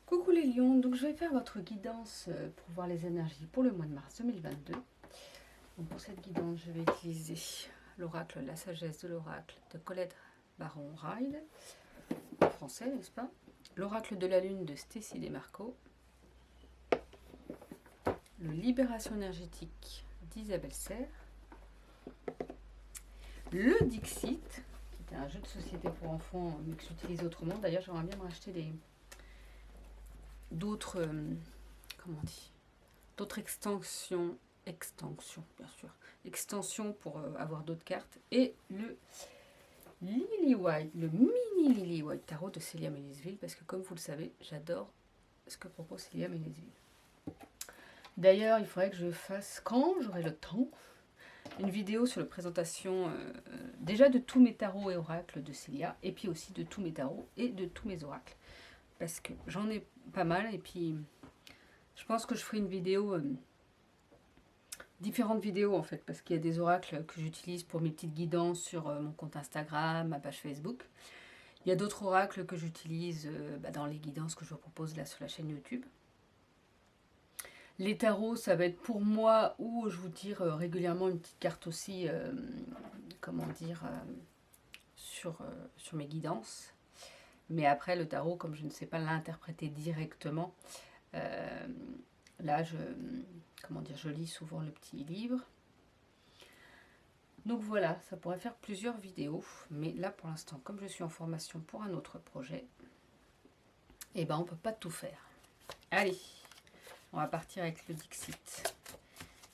Coucou les lions, donc je vais faire votre guidance pour voir les énergies pour le mois de mars 2022. Donc pour cette guidance, je vais utiliser l'oracle La sagesse de l'oracle de Colette Baron Ride, en français, n'est-ce pas? L'oracle de la lune de Stécie Desmarco, le Libération énergétique d'Isabelle Serre, le Dixit, qui est un jeu de société pour enfants mais que j'utilise autrement. D'ailleurs, j'aimerais bien me racheter d'autres, comment on dit, d'autres extensions, bien sûr, extensions pour avoir d'autres cartes, et le Lily White, le mini Lily White Tarot de Célia Melisville, parce que comme vous le savez, j'adore ce que propose Célia Melisville. D'ailleurs, il faudrait que je fasse, quand j'aurai le temps, une vidéo sur la présentation déjà de tous mes tarots et oracles de Célia, et puis aussi de tous mes tarots et de tous mes oracles, parce que j'en ai pas mal, et puis je pense que je ferai une vidéo, différentes vidéos en fait, parce qu'il y a des oracles que j'utilise pour mes petites guidances sur mon compte Instagram, ma page Facebook. Il y a d'autres oracles que j'utilise dans les guidances que je vous propose là sur la chaîne YouTube. Les tarots, ça va être pour moi, ou je vous tire régulièrement une petite carte aussi, comment dire, sur mes guidances. Mais après, le tarot, comme je ne sais pas l'interpréter directement, là, je lis souvent le petit livre. Donc voilà, ça pourrait faire plusieurs vidéos. Mais là, pour l'instant, comme je suis en formation pour un autre projet, eh ben, on ne peut pas tout faire. Allez, on va partir avec le Dixit.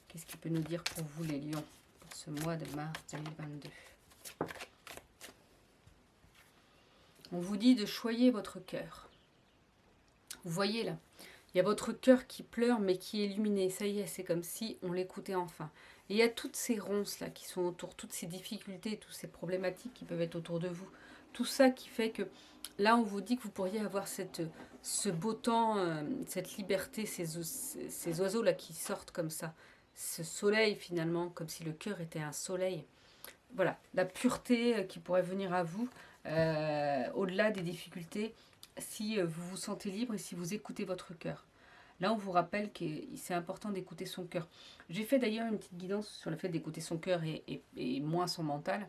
Qu'est-ce qu'il peut nous dire pour vous, les lions, pour ce mois de mars 2022? On vous dit de choyer votre cœur. Vous voyez là, il y a votre cœur qui pleure mais qui est illuminé. Ça y est, c'est comme si on l'écoutait enfin. Et il y a toutes ces ronces là qui sont autour, toutes ces difficultés, toutes ces problématiques qui peuvent être autour de vous. Tout ça qui fait que là, on vous dit que vous pourriez avoir ce beau temps, cette liberté, ces oiseaux là qui sortent comme ça. Ce soleil finalement, comme si le cœur était un soleil. Voilà, la pureté qui pourrait venir à vous, au-delà des difficultés, si vous vous sentez libre et si vous écoutez votre cœur. Là, on vous rappelle que c'est important d'écouter son cœur. J'ai fait d'ailleurs une petite guidance sur le fait d'écouter son cœur et moins son mental.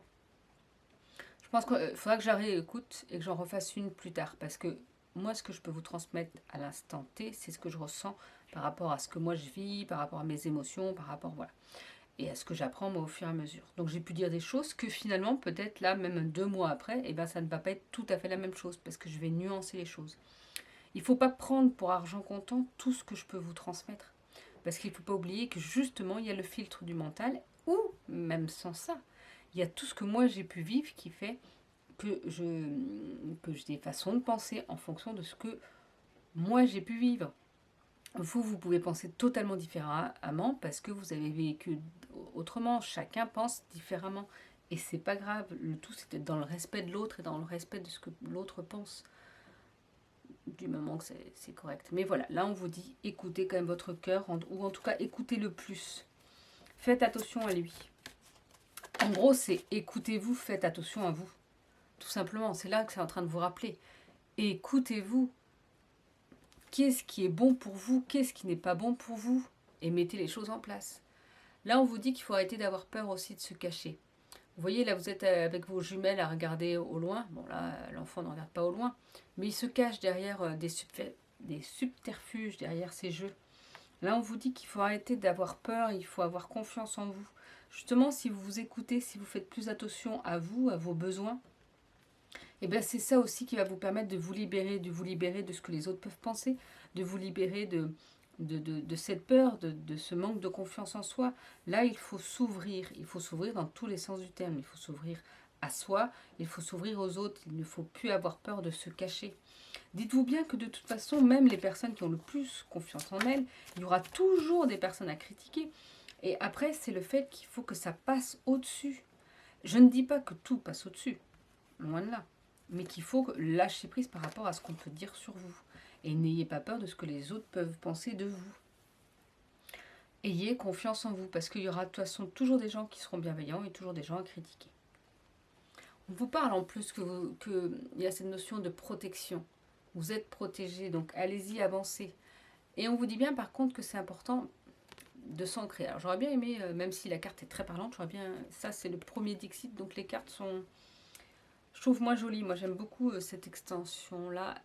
Je pense qu'il faudra que j'arrête l'écoute et que j'en refasse une plus tard. Parce que moi, ce que je peux vous transmettre à l'instant T, c'est ce que je ressens par rapport à ce que moi je vis, par rapport à mes émotions, par rapport, voilà, et à ce que j'apprends moi au fur et à mesure. Donc j'ai pu dire des choses que finalement, peut-être là, même 2 mois après, eh ben, ça ne va pas être tout à fait la même chose, parce que je vais nuancer les choses. Il ne faut pas prendre pour argent comptant tout ce que je peux vous transmettre. Parce qu'il ne faut pas oublier que justement, il y a le filtre du mental, ou même sans ça, il y a tout ce que moi j'ai pu vivre qui fait que j'ai des façons de penser en fonction de ce que moi j'ai pu vivre. Vous pouvez penser totalement différemment parce que vous avez vécu autrement. Chacun pense différemment. Et c'est pas grave. Le tout, c'est d'être dans le respect de l'autre et dans le respect de ce que l'autre pense. Du moment que c'est correct. Mais voilà, là, on vous dit, écoutez quand même votre cœur, ou en tout cas, écoutez-le plus. Faites attention à lui. En gros, c'est écoutez-vous, faites attention à vous. Tout simplement, c'est là que c'est en train de vous rappeler. Écoutez-vous. Qu'est-ce qui est bon pour vous, qu'est-ce qui n'est pas bon pour vous, et mettez les choses en place. Là, on vous dit qu'il faut arrêter d'avoir peur aussi de se cacher. Vous voyez, là, vous êtes avec vos jumelles à regarder au loin. Bon, là, l'enfant ne regarde pas au loin, mais il se cache derrière des subterfuges, derrière ces jeux. Là, on vous dit qu'il faut arrêter d'avoir peur, il faut avoir confiance en vous. Justement, si vous vous écoutez, si vous faites plus attention à vous, à vos besoins, et bien c'est ça aussi qui va vous permettre de vous libérer de ce que les autres peuvent penser, de vous libérer de cette peur, de ce manque de confiance en soi. Là, il faut s'ouvrir dans tous les sens du terme. Il faut s'ouvrir à soi, il faut s'ouvrir aux autres, il ne faut plus avoir peur de se cacher. Dites-vous bien que de toute façon, même les personnes qui ont le plus confiance en elles, il y aura toujours des personnes à critiquer. Et après, c'est le fait qu'il faut que ça passe au-dessus. Je ne dis pas que tout passe au-dessus, loin de là, mais qu'il faut lâcher prise par rapport à ce qu'on peut dire sur vous. Et n'ayez pas peur de ce que les autres peuvent penser de vous. Ayez confiance en vous, parce qu'il y aura de toute façon toujours des gens qui seront bienveillants et toujours des gens à critiquer. On vous parle en plus qu'il y a cette notion de protection. vous êtes protégé, donc allez-y, avancez. Et on vous dit bien par contre que c'est important de s'ancrer. Alors j'aurais bien aimé, même si la carte est très parlante, j'aurais bien... Ça c'est le premier Dixit, donc les cartes sont... Je trouve moi jolies. Moi j'aime beaucoup cette extension-là.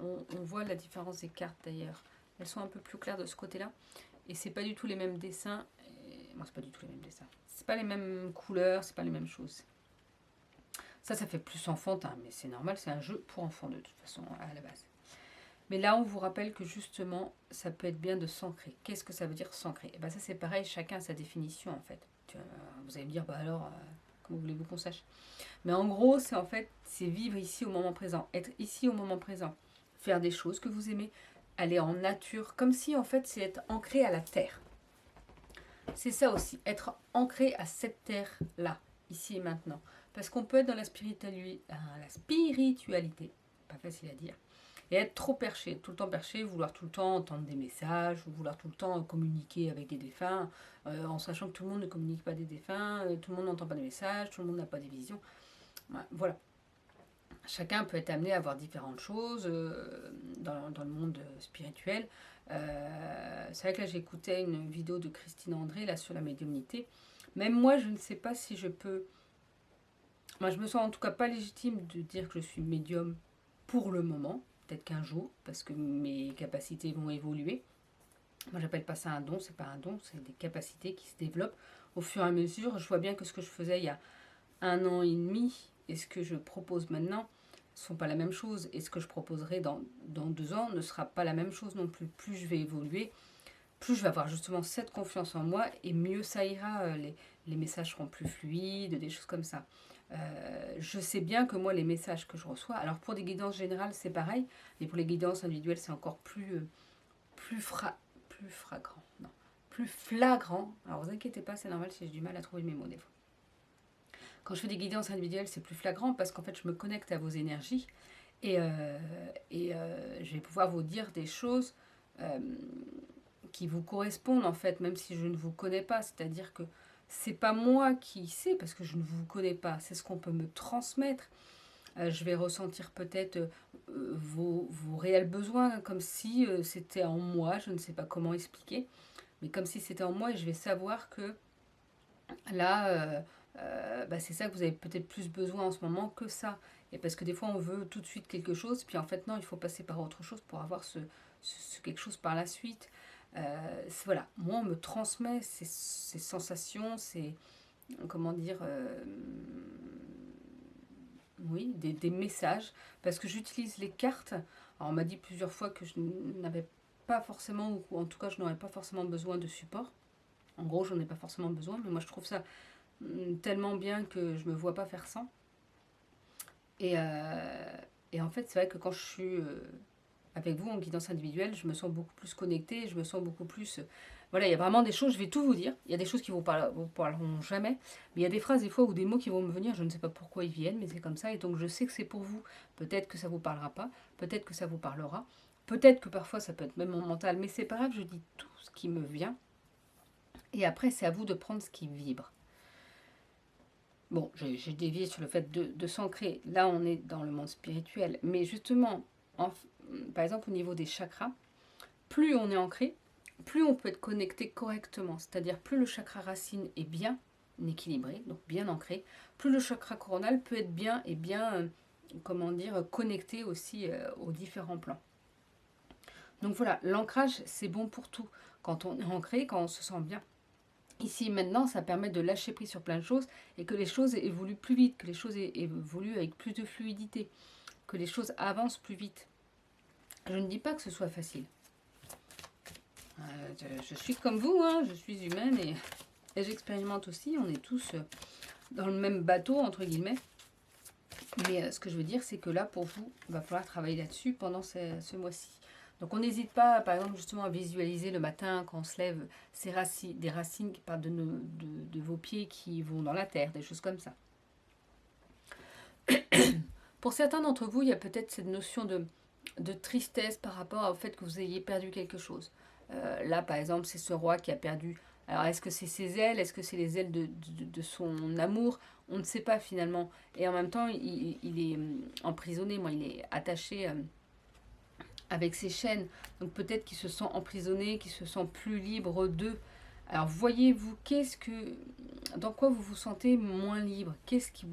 On voit la différence des cartes d'ailleurs. Elles sont un peu plus claires de ce côté-là. Et c'est pas du tout les mêmes dessins. Moi c'est pas du tout les mêmes dessins. C'est pas les mêmes couleurs, c'est pas les mêmes choses. Ça fait plus enfantin, mais c'est normal, c'est un jeu pour enfants de toute façon à la base. Mais là, on vous rappelle que justement, ça peut être bien de s'ancrer. Qu'est-ce que ça veut dire s'ancrer? Et bien ça c'est pareil, chacun a sa définition en fait. Vous allez me dire, bah alors, comment voulez-vous qu'on sache? Mais en gros, c'est en fait, c'est vivre ici au moment présent. Être ici au moment présent. Faire des choses que vous aimez. Aller en nature. Comme si en fait, c'est être ancré à la terre. C'est ça aussi, être ancré à cette terre-là, ici et maintenant. Parce qu'on peut être dans la spiritualité, pas facile à dire, et être trop perché, tout le temps perché, vouloir tout le temps entendre des messages, vouloir tout le temps communiquer avec des défunts, en sachant que tout le monde ne communique pas des défunts, tout le monde n'entend pas des messages, tout le monde n'a pas des visions. Voilà. Chacun peut être amené à voir différentes choses dans le monde spirituel. C'est vrai que là j'écoutais une vidéo de Christine André là, sur la médiumnité. Même moi je ne sais pas si je peux... Moi je me sens en tout cas pas légitime de dire que je suis médium pour le moment. Peut-être qu'un jour, parce que mes capacités vont évoluer. Moi j'appelle pas ça un don, c'est pas un don, c'est des capacités qui se développent au fur et à mesure. Je vois bien que ce que je faisais il y a 1 an et demi et ce que je propose maintenant ne sont pas la même chose. Et ce que je proposerai dans 2 ans ne sera pas la même chose non plus. Plus je vais évoluer, plus je vais avoir justement cette confiance en moi et mieux ça ira. Les messages seront plus fluides, des choses comme ça. Je sais bien que moi, les messages que je reçois, alors pour des guidances générales, c'est pareil, mais pour les guidances individuelles, c'est encore plus flagrant. Non, plus flagrant. Alors vous inquiétez pas, c'est normal si j'ai du mal à trouver mes mots des fois. Quand je fais des guidances individuelles, c'est plus flagrant parce qu'en fait, je me connecte à vos énergies et je vais pouvoir vous dire des choses qui vous correspondent en fait, même si je ne vous connais pas. C'est-à-dire que c'est pas moi qui sais parce que je ne vous connais pas. C'est ce qu'on peut me transmettre. Je vais ressentir peut-être vos réels besoins comme si c'était en moi. Je ne sais pas comment expliquer, mais comme si c'était en moi et je vais savoir que là, c'est ça que vous avez peut-être plus besoin en ce moment que ça. Et parce que des fois, on veut tout de suite quelque chose, puis en fait, non, il faut passer par autre chose pour avoir ce quelque chose par la suite. Voilà, moi, on me transmet ces sensations, comment dire, oui, des messages, parce que j'utilise les cartes. Alors, on m'a dit plusieurs fois que je n'avais pas forcément, ou en tout cas, je n'aurais pas forcément besoin de support. En gros, j'en ai pas forcément besoin, mais moi, je trouve ça tellement bien que je me vois pas faire sans. Et en fait, c'est vrai que quand je suis avec vous en guidance individuelle, je me sens beaucoup plus connectée, je me sens beaucoup plus... Voilà, il y a vraiment des choses, je vais tout vous dire. Il y a des choses qui vous parleront jamais, mais il y a des phrases des fois ou des mots qui vont me venir, je ne sais pas pourquoi ils viennent, mais c'est comme ça, et donc je sais que c'est pour vous. Peut-être que ça vous parlera pas, peut-être que ça vous parlera, peut-être que parfois ça peut être même mon mental, mais c'est pas grave, je dis tout ce qui me vient, et après c'est à vous de prendre ce qui vibre. Bon, j'ai dévié sur le fait de s'ancrer. Là, on est dans le monde spirituel. Mais justement, par exemple, au niveau des chakras, plus on est ancré, plus on peut être connecté correctement. C'est-à-dire, plus le chakra racine est bien équilibré, donc bien ancré, plus le chakra coronal peut être bien et bien, comment dire, connecté aussi aux différents plans. Donc voilà, l'ancrage, c'est bon pour tout. Quand on est ancré, quand on se sent bien. Ici, maintenant, ça permet de lâcher prise sur plein de choses et que les choses évoluent plus vite, que les choses évoluent avec plus de fluidité, que les choses avancent plus vite. Je ne dis pas que ce soit facile. Je suis comme vous, hein, je suis humaine et j'expérimente aussi. On est tous dans le même bateau, entre guillemets. Mais ce que je veux dire, c'est que là, pour vous, il va falloir travailler là-dessus pendant ce mois-ci. Donc on n'hésite pas, par exemple, justement à visualiser le matin quand on se lève des racines qui partent de vos pieds qui vont dans la terre, des choses comme ça. Pour certains d'entre vous, il y a peut-être cette notion de tristesse par rapport au fait que vous ayez perdu quelque chose. Là, par exemple, c'est ce roi qui a perdu. Alors, est-ce que c'est ses ailes? Est-ce que c'est les ailes de son amour? On ne sait pas finalement. Et en même temps, il est emprisonné, il est attaché avec ces chaînes. Donc peut-être qu'ils se sentent emprisonnés, qu'ils se sentent plus libres d'eux. Alors voyez-vous, dans quoi vous vous sentez moins libre? Qu'est-ce qui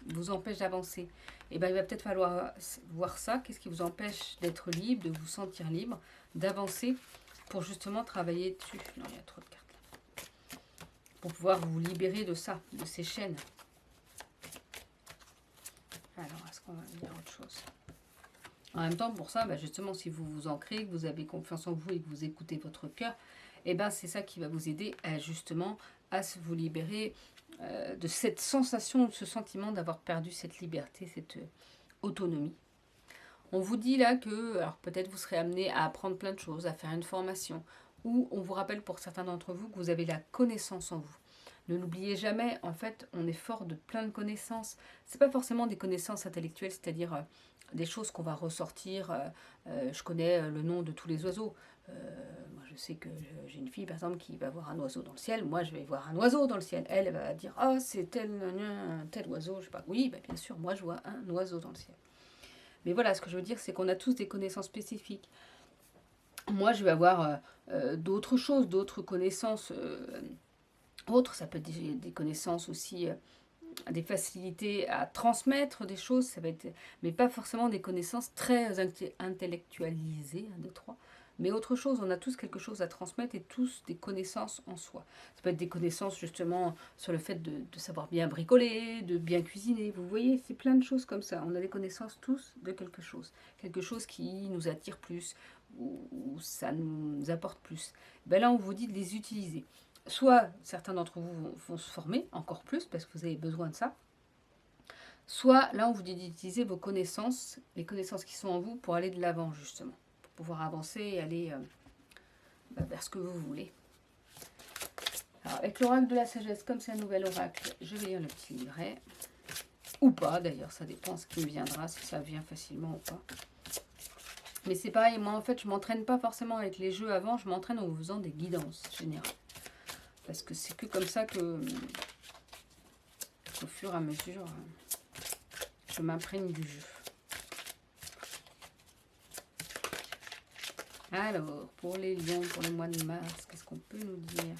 vous empêche d'avancer? Et bien il va peut-être falloir voir ça. Qu'est-ce qui vous empêche d'être libre, de vous sentir libre, d'avancer pour justement travailler dessus? Non, il y a trop de cartes là. Pour pouvoir vous libérer de ça, de ces chaînes. Alors, est-ce qu'on va dire autre chose? En même temps, pour ça, justement, si vous vous ancrez, que vous avez confiance en vous et que vous écoutez votre cœur, et ben c'est ça qui va vous aider justement à vous libérer de cette sensation, de ce sentiment d'avoir perdu cette liberté, cette autonomie. On vous dit là que, alors peut-être vous serez amené à apprendre plein de choses, à faire une formation, ou on vous rappelle pour certains d'entre vous que vous avez la connaissance en vous. Ne l'oubliez jamais, en fait, on est fort de plein de connaissances. C'est pas forcément des connaissances intellectuelles, c'est-à-dire des choses qu'on va ressortir. Je connais le nom de tous les oiseaux. Moi, je sais que j'ai une fille, par exemple, qui va voir un oiseau dans le ciel. Moi, je vais voir un oiseau dans le ciel. Elle va dire, ah, c'est tel oiseau. Je sais pas. Oui, bien sûr, moi, je vois un oiseau dans le ciel. Mais voilà, ce que je veux dire, c'est qu'on a tous des connaissances spécifiques. Moi, je vais avoir d'autres choses, d'autres connaissances autres. Ça peut être des connaissances aussi, des facilités à transmettre des choses, ça va être, mais pas forcément des connaissances très intellectualisées, 1, 2, 3. Mais autre chose, on a tous quelque chose à transmettre et tous des connaissances en soi. Ça peut être des connaissances justement sur le fait de savoir bien bricoler, de bien cuisiner. Vous voyez, c'est plein de choses comme ça. On a des connaissances tous de quelque chose qui nous attire plus ou ça nous apporte plus. Ben là, on vous dit de les utiliser. Soit certains d'entre vous vont se former encore plus parce que vous avez besoin de ça. Soit là, on vous dit d'utiliser vos connaissances, les connaissances qui sont en vous pour aller de l'avant justement. Pouvoir avancer et aller vers ce que vous voulez. Alors, avec l'oracle de la sagesse, comme c'est un nouvel oracle, je vais lire le petit livret. Ou pas, d'ailleurs, ça dépend ce qui me viendra, si ça vient facilement ou pas. Mais c'est pareil, moi en fait, je ne m'entraîne pas forcément avec les jeux avant, je m'entraîne en vous faisant des guidances générales. Parce que c'est que comme ça que, au fur et à mesure, je m'imprègne du jeu. Alors, pour les lions, pour le mois de mars, qu'est-ce qu'on peut nous dire?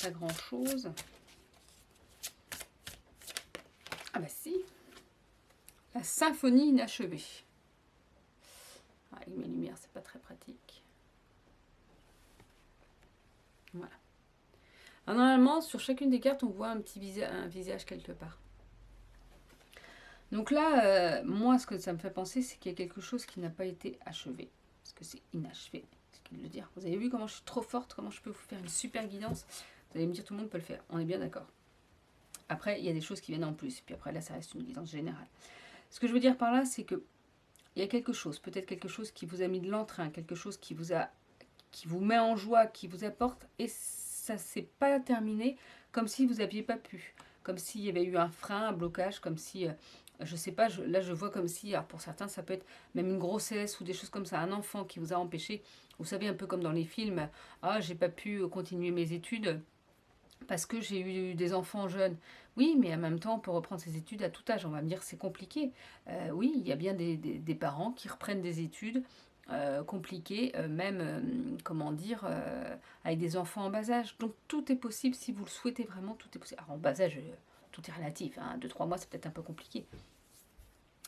Pas grand-chose. Ah bah si, la symphonie inachevée. Ah, avec mes lumières, c'est pas très pratique. Voilà. Alors, normalement, sur chacune des cartes, on voit un petit visage quelque part. Donc là, moi, ce que ça me fait penser, c'est qu'il y a quelque chose qui n'a pas été achevé. Parce que c'est inachevé, c'est ce qu'il veut le dire. Vous avez vu comment je suis trop forte, comment je peux vous faire une super guidance? Vous allez me dire, tout le monde peut le faire. On est bien d'accord. Après, il y a des choses qui viennent en plus. Puis après, là, ça reste une guidance générale. Ce que je veux dire par là, c'est que il y a quelque chose, peut-être quelque chose qui vous a mis de l'entrain, quelque chose qui vous met en joie, qui vous apporte, et ça ne s'est pas terminé comme si vous n'aviez pas pu. Comme s'il y avait eu un frein, un blocage, comme si... je sais pas, là je vois comme si, alors pour certains ça peut être même une grossesse ou des choses comme ça, un enfant qui vous a empêché, vous savez un peu comme dans les films, ah j'ai pas pu continuer mes études parce que j'ai eu des enfants jeunes. Oui, mais en même temps on peut reprendre ses études à tout âge, on va me dire c'est compliqué. Oui, il y a bien des parents qui reprennent des études compliquées, même, comment dire, avec des enfants en bas âge. Donc tout est possible si vous le souhaitez vraiment, tout est possible. Alors en bas âge, tout est relatif, hein. 2-3 mois c'est peut-être un peu compliqué.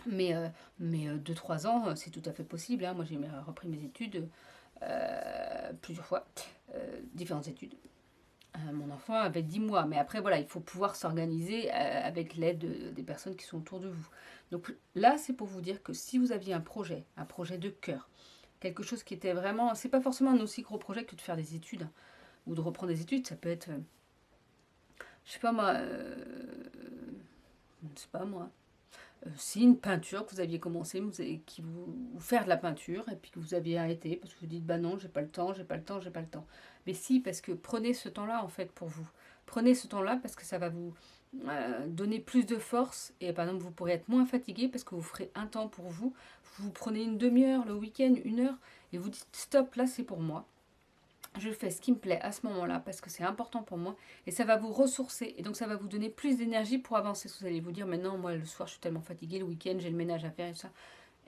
Mais 2-3 ans, c'est tout à fait possible, hein. Moi, j'ai repris mes études plusieurs fois, différentes études. Mon enfant avait 10 mois, mais après, voilà, il faut pouvoir s'organiser avec l'aide des personnes qui sont autour de vous. Donc là, c'est pour vous dire que si vous aviez un projet de cœur, quelque chose qui était vraiment... C'est pas forcément un aussi gros projet que de faire des études, hein, ou de reprendre des études, ça peut être... je sais pas moi... je sais pas moi... si une peinture que vous aviez commencé, vous faire de la peinture, et puis que vous aviez arrêté, parce que vous dites, bah non, j'ai pas le temps, j'ai pas le temps, j'ai pas le temps. Mais si, parce que prenez ce temps-là, en fait, pour vous. Prenez ce temps-là, parce que ça va vous donner plus de force, et par exemple, vous pourrez être moins fatigué, parce que vous ferez un temps pour vous. Vous prenez une demi-heure, le week-end, 1 heure, et vous dites, stop, là, c'est pour moi. Je fais ce qui me plaît à ce moment-là parce que c'est important pour moi et ça va vous ressourcer et donc ça va vous donner plus d'énergie pour avancer. Vous allez vous dire maintenant, moi le soir je suis tellement fatiguée, le week-end j'ai le ménage à faire et ça.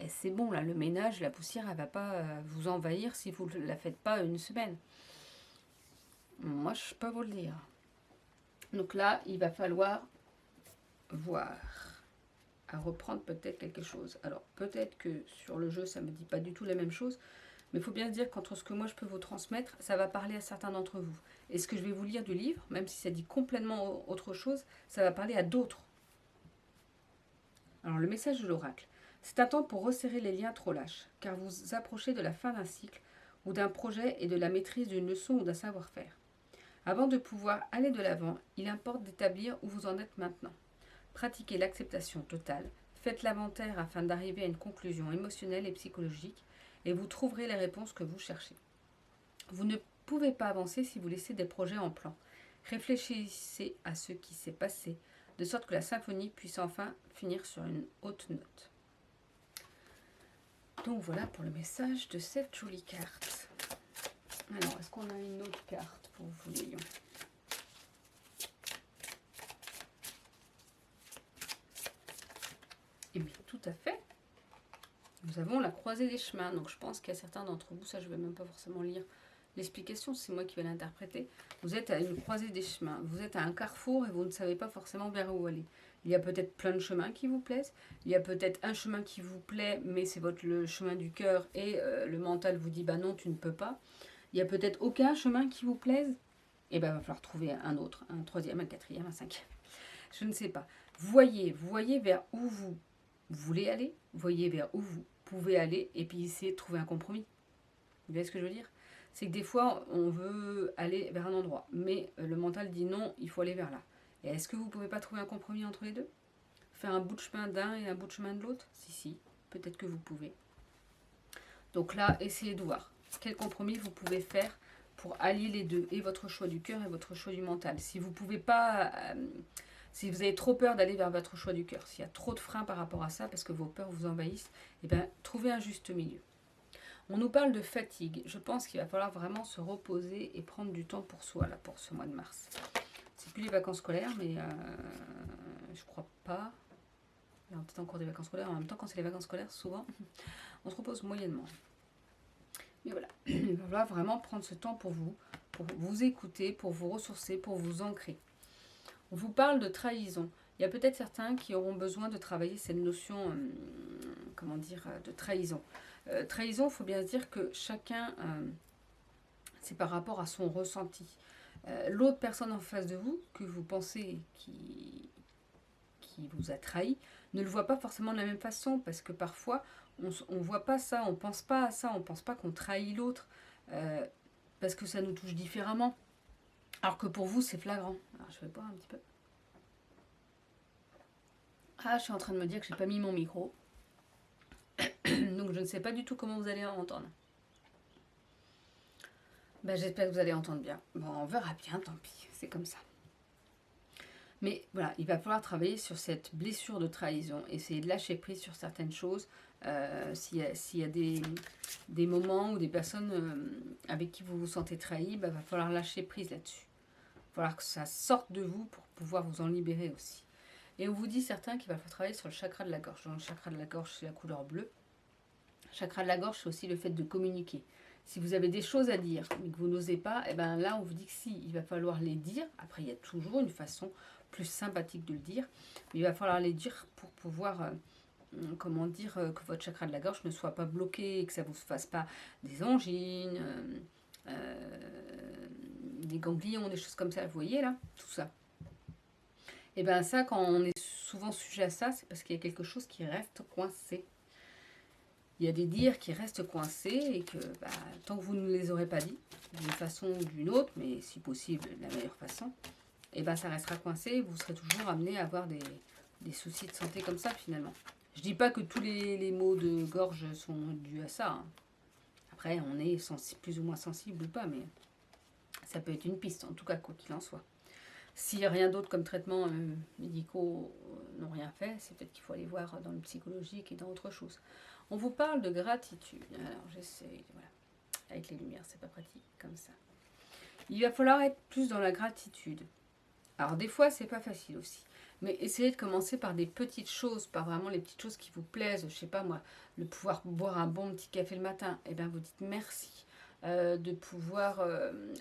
Et c'est bon, là, le ménage, la poussière, elle ne va pas vous envahir si vous ne la faites pas une semaine. Moi, je peux vous le dire. Donc là, il va falloir voir à reprendre peut-être quelque chose. Alors, peut-être que sur le jeu, ça ne me dit pas du tout la même chose, mais il faut bien se dire qu'entre ce que moi je peux vous transmettre, ça va parler à certains d'entre vous. Et ce que je vais vous lire du livre, même si ça dit complètement autre chose, ça va parler à d'autres. Alors, le message de l'oracle. C'est un temps pour resserrer les liens trop lâches, car vous approchez de la fin d'un cycle ou d'un projet et de la maîtrise d'une leçon ou d'un savoir-faire. Avant de pouvoir aller de l'avant, il importe d'établir où vous en êtes maintenant. Pratiquez l'acceptation totale, faites l'inventaire afin d'arriver à une conclusion émotionnelle et psychologique, et vous trouverez les réponses que vous cherchez. Vous ne pouvez pas avancer si vous laissez des projets en plan. Réfléchissez à ce qui s'est passé, de sorte que la symphonie puisse enfin finir sur une haute note. Donc voilà pour le message de cette jolie carte. Alors, est-ce qu'on a une autre carte pour vous, les lions? Eh bien, tout à fait. Nous avons la croisée des chemins. Donc, je pense qu'il y a certains d'entre vous, ça je ne vais même pas forcément lire l'explication, c'est moi qui vais l'interpréter. Vous êtes à une croisée des chemins. Vous êtes à un carrefour et vous ne savez pas forcément vers où aller. Il y a peut-être plein de chemins qui vous plaisent. Il y a peut-être un chemin qui vous plaît, mais c'est le chemin du cœur et le mental vous dit, bah non, tu ne peux pas. Il y a peut-être aucun chemin qui vous plaise. Et bien, il va falloir trouver un autre, un troisième, un quatrième, un cinquième. Je ne sais pas. Voyez vers où vous voulez aller, voyez vers où vous pouvez aller, et puis essayez de trouver un compromis. Vous voyez ce que je veux dire? C'est que des fois, on veut aller vers un endroit, mais le mental dit non, il faut aller vers là. Et est-ce que vous ne pouvez pas trouver un compromis entre les deux? Faire un bout de chemin d'un et un bout de chemin de l'autre? Si, peut-être que vous pouvez. Donc là, essayez de voir quel compromis vous pouvez faire pour allier les deux, et votre choix du cœur et votre choix du mental. Si vous pouvez pas, si vous avez trop peur d'aller vers votre choix du cœur, s'il y a trop de freins par rapport à ça, parce que vos peurs vous envahissent, eh bien, trouvez un juste milieu. On nous parle de fatigue. Je pense qu'il va falloir vraiment se reposer et prendre du temps pour soi, là, pour ce mois de mars. C'est plus les vacances scolaires, mais je crois pas. Il y a peut-être encore des vacances scolaires. En même temps, quand c'est les vacances scolaires, souvent, on se repose moyennement. Mais voilà, il va falloir vraiment prendre ce temps pour vous écouter, pour vous ressourcer, pour vous ancrer. On vous parle de trahison. Il y a peut-être certains qui auront besoin de travailler cette notion, de trahison. Trahison, il faut bien se dire que chacun, c'est par rapport à son ressenti. L'autre personne en face de vous, que vous pensez qui vous a trahi, ne le voit pas forcément de la même façon, parce que parfois, on ne voit pas ça, on ne pense pas à ça, on ne pense pas qu'on trahit l'autre, parce que ça nous touche différemment. Alors que pour vous, c'est flagrant. Alors, je vais boire un petit peu. Ah, je suis en train de me dire que je n'ai pas mis mon micro. Donc, je ne sais pas du tout comment vous allez entendre. Ben, j'espère que vous allez entendre bien. Bon, on verra bien, tant pis. C'est comme ça. Mais voilà, il va falloir travailler sur cette blessure de trahison, essayer de lâcher prise sur certaines choses. S'il y a des moments ou des personnes avec qui vous vous sentez trahi, il va falloir lâcher prise là-dessus. Il va falloir que ça sorte de vous pour pouvoir vous en libérer aussi. Et on vous dit certains qu'il va falloir travailler sur le chakra de la gorge. Donc, le chakra de la gorge, c'est la couleur bleue. Le chakra de la gorge, c'est aussi le fait de communiquer. Si vous avez des choses à dire, mais que vous n'osez pas, et ben là, on vous dit que si, il va falloir les dire. Après, il y a toujours une façon plus sympathique de le dire, mais il va falloir les dire pour pouvoir, que votre chakra de la gorge ne soit pas bloqué, que ça ne vous fasse pas des angines, des ganglions, des choses comme ça, vous voyez là, tout ça. Et bien ça, quand on est souvent sujet à ça, c'est parce qu'il y a quelque chose qui reste coincé. Il y a des dires qui restent coincés et que tant que vous ne les aurez pas dit, d'une façon ou d'une autre, mais si possible de la meilleure façon, et ça restera coincé et vous serez toujours amené à avoir des soucis de santé comme ça finalement. Je dis pas que tous les maux de gorge sont dus à ça. Hein. Après, on est plus ou moins sensible ou pas, mais ça peut être une piste, en tout cas, quoi qu'il en soit. S'il n'y a rien d'autre comme traitement médicaux n'ont rien fait, c'est peut-être qu'il faut aller voir dans le psychologique et dans autre chose. On vous parle de gratitude. Alors j'essaie, voilà. Avec les lumières, c'est pas pratique comme ça. Il va falloir être plus dans la gratitude. Alors des fois, c'est pas facile aussi. Mais essayez de commencer par des petites choses, par vraiment les petites choses qui vous plaisent. Je sais pas moi, le pouvoir boire un bon petit café le matin, et bien vous dites merci. De pouvoir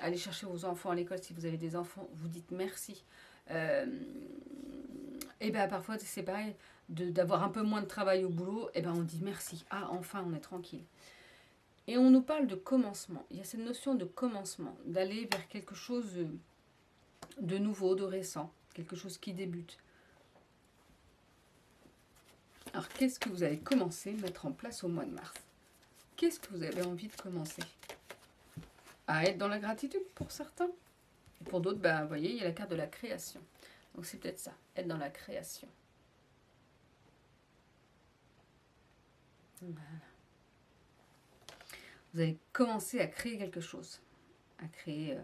aller chercher vos enfants à l'école si vous avez des enfants, vous dites merci. Euh, et bien parfois c'est pareil, d'avoir un peu moins de travail au boulot, et ben on dit merci. Ah enfin on est tranquille. Et on nous parle de commencement. Il y a cette notion de commencement, d'aller vers quelque chose de nouveau, de récent, quelque chose qui débute. Alors, qu'est-ce que vous allez commencer à mettre en place au mois de mars? Qu'est-ce que vous avez envie de commencer? À être dans la gratitude pour certains. Et pour d'autres, ben, vous voyez, il y a la carte de la création. Donc c'est peut-être ça, être dans la création. Voilà. Vous allez commencer à créer quelque chose. À créer,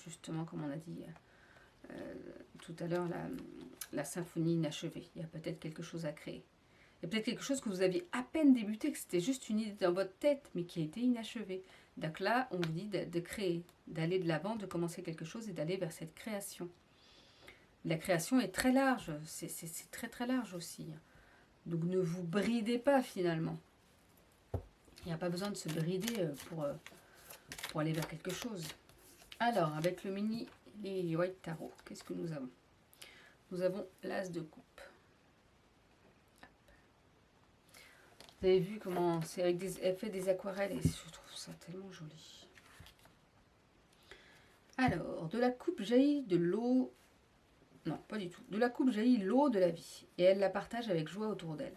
justement, comme on a dit tout à l'heure, la symphonie inachevée. Il y a peut-être quelque chose à créer. Il y a peut-être quelque chose que vous aviez à peine débuté, que c'était juste une idée dans votre tête, mais qui a été inachevée. Donc là, on vous dit de créer, d'aller de l'avant, de commencer quelque chose et d'aller vers cette création. La création est très large, c'est très très large aussi. Donc ne vous bridez pas finalement. Il n'y a pas besoin de se brider pour aller vers quelque chose. Alors, avec le mini les White Tarot, qu'est-ce que nous avons? Nous avons l'As de coupe. Vous avez vu comment c'est avec elle fait des aquarelles et je trouve ça tellement joli. Alors, de la coupe jaillit de l'eau. Non, pas du tout. De la coupe jaillit l'eau de la vie et elle la partage avec joie autour d'elle.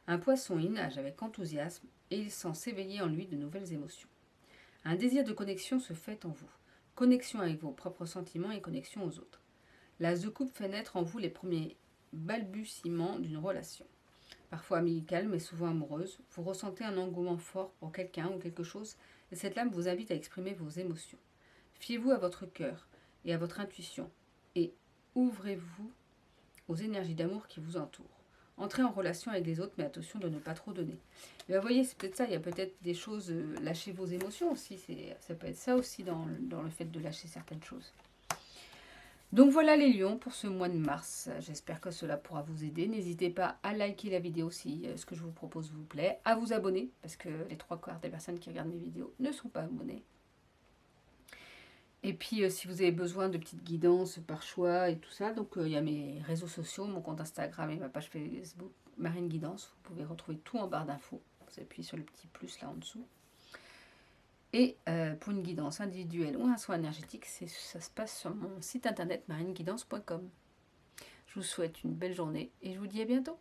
Un poisson y nage avec enthousiasme et il sent s'éveiller en lui de nouvelles émotions. Un désir de connexion se fait en vous. Connexion avec vos propres sentiments et connexion aux autres. L'As de coupe fait naître en vous les premiers balbutiements d'une relation. Parfois amicale, mais souvent amoureuse, vous ressentez un engouement fort pour quelqu'un ou quelque chose, et cette lame vous invite à exprimer vos émotions. Fiez-vous à votre cœur et à votre intuition, et ouvrez-vous aux énergies d'amour qui vous entourent. Entrez en relation avec les autres, mais attention de ne pas trop donner. Et vous voyez, c'est peut-être ça, il y a peut-être des choses, lâchez vos émotions aussi, ça peut être ça aussi dans le fait de lâcher certaines choses. Donc voilà les lions pour ce mois de mars. J'espère que cela pourra vous aider. N'hésitez pas à liker la vidéo si ce que je vous propose vous plaît, à vous abonner, parce que les 3/4 des personnes qui regardent mes vidéos ne sont pas abonnées. Et puis si vous avez besoin de petites guidances par choix et tout ça, donc il y a mes réseaux sociaux, mon compte Instagram et ma page Facebook, Marine Guidance. Vous pouvez retrouver tout en barre d'infos. Vous appuyez sur le petit plus là en dessous. Et pour une guidance individuelle ou un soin énergétique, ça se passe sur mon site internet marineguidance.com. Je vous souhaite une belle journée et je vous dis à bientôt.